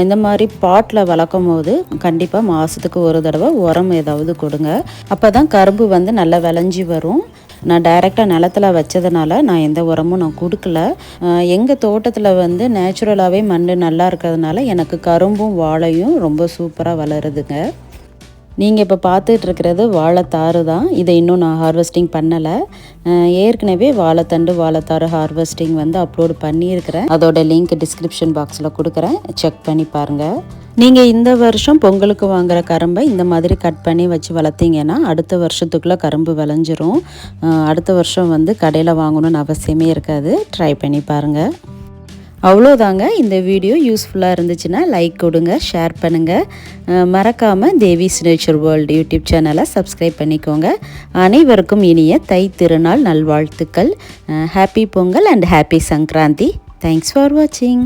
இந்த மாதிரி பாட்டில் வளர்க்கும் போது கண்டிப்பாக மாதத்துக்கு ஒரு தடவை உரம் ஏதாவது கொடுங்க. அப்போ தான் கரும்பு வந்து நல்லா விளைஞ்சி வரும். நான் டைரெக்டாக நிலத்தில் வச்சதுனால நான் எந்த உரமும் நான் கொடுக்கல. எங்கள் தோட்டத்தில் வந்து நேச்சுரலாகவே மண் நல்லா இருக்கிறதுனால எனக்கு கரும்பும் வாழையும் ரொம்ப சூப்பராக வளருதுங்க. நீங்கள் இப்போ பார்த்துட்ருக்கிறது வாழைத்தாறு தான். இதை இன்னும் நான் ஹார்வெஸ்டிங் பண்ணலை. ஏற்கனவே வாழைத்தண்டு வாழைத்தாறு ஹார்வெஸ்டிங் வந்து அப்லோடு பண்ணியிருக்கிறேன். அதோட லிங்க் டிஸ்கிரிப்ஷன் பாக்ஸில் கொடுக்குறேன், செக் பண்ணி பாருங்கள். நீங்கள் இந்த வருஷம் பொங்கலுக்கு வாங்குகிற கரும்பை இந்த மாதிரி கட் பண்ணி வச்சு வளர்த்திங்கன்னா அடுத்த வருஷத்துக்குள்ளே கரும்பு விளைஞ்சிரும். அடுத்த வருஷம் வந்து கடையில் வாங்கணும்னு அவசியமே இருக்காது. ட்ரை பண்ணி பாருங்கள். அவ்வளோதாங்க. இந்த வீடியோ யூஸ்ஃபுல்லாக இருந்துச்சுன்னா லைக் கொடுங்க, ஷேர் பண்ணுங்கள். மறக்காமல் தேவிஸ் நேச்சர் வேர்ல்டு யூடியூப் சேனலை சப்ஸ்கிரைப் பண்ணிக்கோங்க. அனைவருக்கும் இனிய தை திருநாள் நல்வாழ்த்துக்கள். Happy Pongal and happy Sankranti. Thanks for வாட்சிங்.